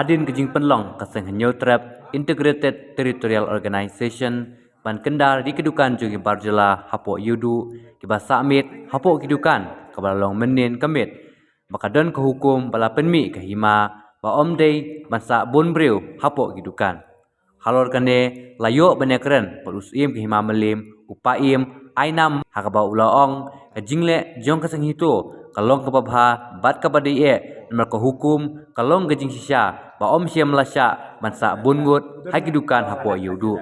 hadin kejing penlong kaseng hanyo trap Integrated Territorial Organization ban kendar di kedukan jugi barjela hapo yudu kiba samit hapo kedukan kabalong menin kamit bakadon ke hukum bala penmi kahima ba omdei bansa bonbreu hapo kedukan halor kane layo banekren perusim kahima melim upaim ainam hakaba ulaong kajingle jong kaseng hito kalong kababha bat kabadi nomor ke hukum kalong gajing sisya ba om siam lasya bansa bungut hakidukan hapo yudu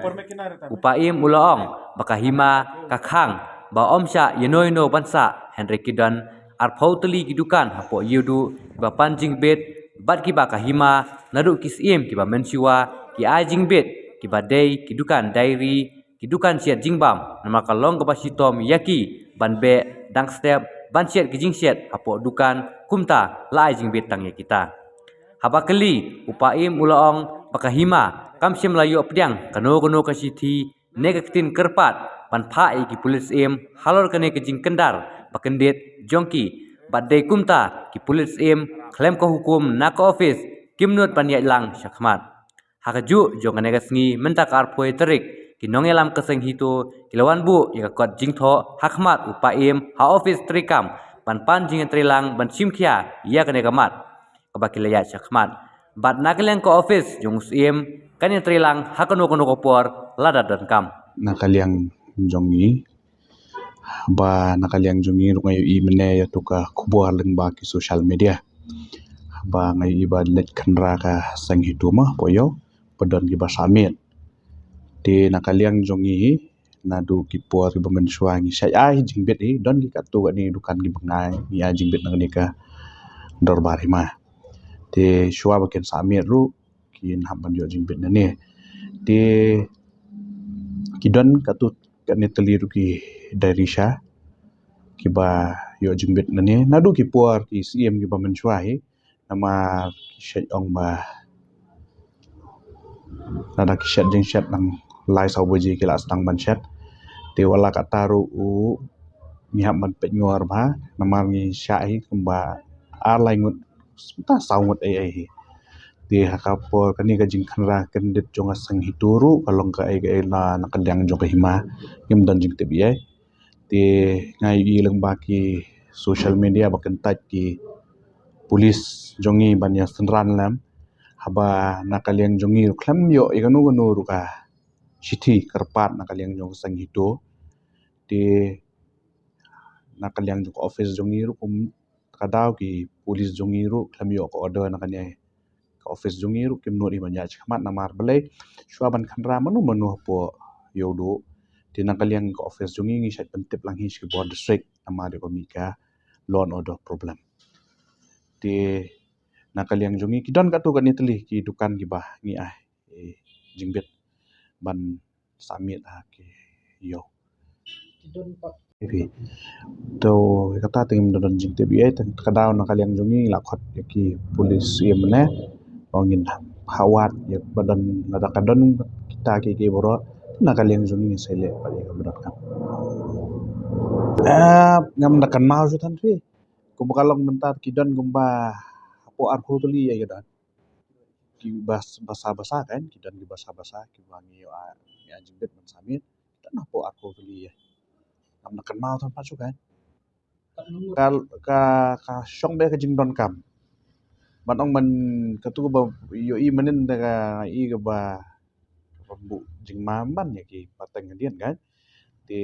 upaim ulaong bakahima kakhang ba om sya yenoino bansa Henry Kidan arpauteli kidukan hapo yudu ba panjing bet bat kiba kahima nadu kisim kiba mensiwa ki ajing bet kiba dei kidukan diary kidukan siat jingbam nama kalong kapasitom yaki banbe dang step ban siat kijing siat hapo dukan kumta lai jing bet tangya kita habakeli upaim ulaong bakahima kamsim layo pediang kano kasiti negatin kerpat pan phai ki pulis halor kane kijing kendar bakendit jongki badai kumta ki pulis klaim ko hukum na ko office kimnut pan lang syakmat hakaju jongane kasngi mentak arpoi terik kinongelam keseng hito kilawan bu ya kot jingtho hakmat upaim ha office trikam pan jing trilang ban simkhia ya kane kamat kabakilaya syakmat bat nakaleng ko office jong kane trilang hakano kopor lada dan kam nakaliang jongi ba nakaliang jongi ngayo i mene ya tuka kubuar leng ba ki social media ba ngayo i ba let khandra ka sang hituma poyo pedon ki ba samit ti nakaliang jongi nadu ki puar ki bamen suangi sai ai jingbet i don ki katu ni dukan ki bangai ni a jingbet nang ni ka dorbar hima ti suwa baken samit ru ki hamban yo jingbet ne ti kidon katut kane teliru ki darisha kiba yo jingbet nane nadu ki puar ki siem ki bamen suai nama ki ong ba nada ki shat jing shat nang lai sau boji ki la stang ban shat te wala ka taru u ni ham ban pet ngor ba nama ni syai kemba alai ngut ta sau ngut ai di hakapor kani ka jing khanra kendit jonga sang hituru kalong ka ai la nakadang jong hima ngim dan jing tebi ai ti ngai i leng baki social media baken tat ki polis jongi banya senran lam haba nakaliang jongi klam yo iganu ruka sithi karpat nakaliang jong sang hito ti nakaliang jong office jongi ru kum kadau ki polis jongi ru klam yo ko order nakani office jongi ru kim nori banya chakmat namar belai shuaban khandra manu po yodo ti nakaliang ko office jongi ngi sat pentip lang his ki board district nama de komika law and order problem ti nakaliang jongi kidon katu kan itli ki dukan ki bah ngi jingbet ban samit ki yo to kata tingim don jing tebi ai kadau nakaliang jongi lakhot ki polis yemne ongin hawat ya badan nada kadon kita ki boro nakaliang jongi sele pali kabrat kam ngam nakan mau jutan fi kumbakalong mentar kidon gumba apo arko tuli ya dan ki basa kan kidon ki basa ki wangi ya jingbet ban samit dan apo arko tuli ya ngam nakan mau tan pasu kan ka syong be ka jingdon kam banong man katu ba yo i menen daga i ga ba bu jing mamban ya ki pateng dian kan ti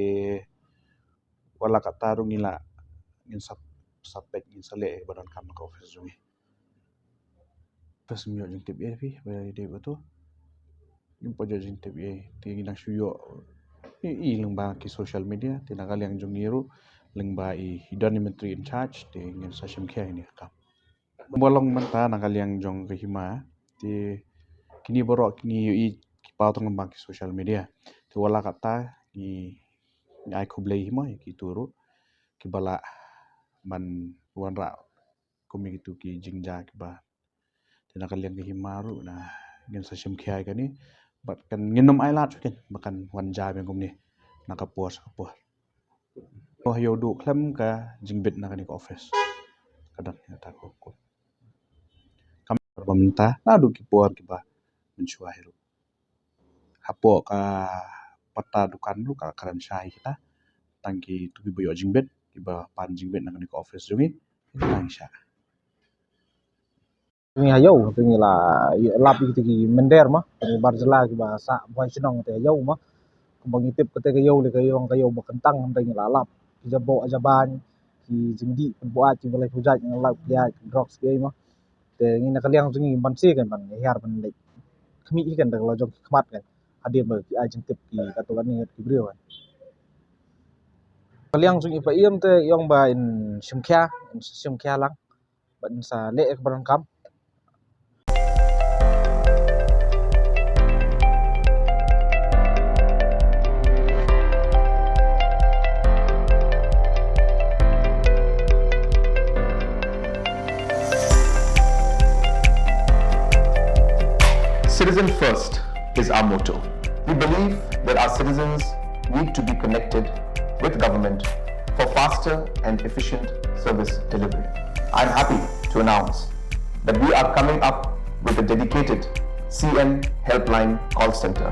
wala ka tarung ila ngin sapek ngin sale badan kam ka office jungi pas myo jing tip fi ba de betul yung pojo jing tip ti nang suyo i leng ba ki social media ti nagal yang jungi ru leng ba i hidden menteri in charge ti ngin sa sim kya ini kam bolong menta nagal yang jong ke hima ti kini borok kini i pau tong bang ki social media ti wala kata ni ai kublai hima ki turu ki bala man wanra kumi gitu ki jingja ki ba ti nagal yang ke hima ru na ngin sa sim kya kani bat kan nginom ai lat kan bakan wanja beng kumni nakapuas oh yodu klem ka jingbet nakani office kadang ya takut pemerintah nadu kipuar kiba mencuah hiru hapo ka peta dukan lu ka karan syai kita tangki tuki boyo jingbet kiba pan jingbet nang di office jungi nang sya Tungi hayau tungi la lap iki mender mah tungi barjela ki bahasa boy sinong te hayau mah kembang itip kete hayau le hayau bakentang tungi la lap ki jabo ajaban ki jingdi buat ki balai hujat yang lap ya drops ki mah te ngina kaliang tungi bansi kan ban hiar ban le kemi kan kalau jong kmat kan hadir ba ki ajin tip ki katuan ni ki brio kan kaliang tungi pa iem te yong ba in simkya lang ban sa le ek barang kam. Citizen first is our motto. We believe that our citizens need to be connected with government for faster and efficient service delivery. I'm happy to announce that we are coming up with a dedicated CM helpline call center.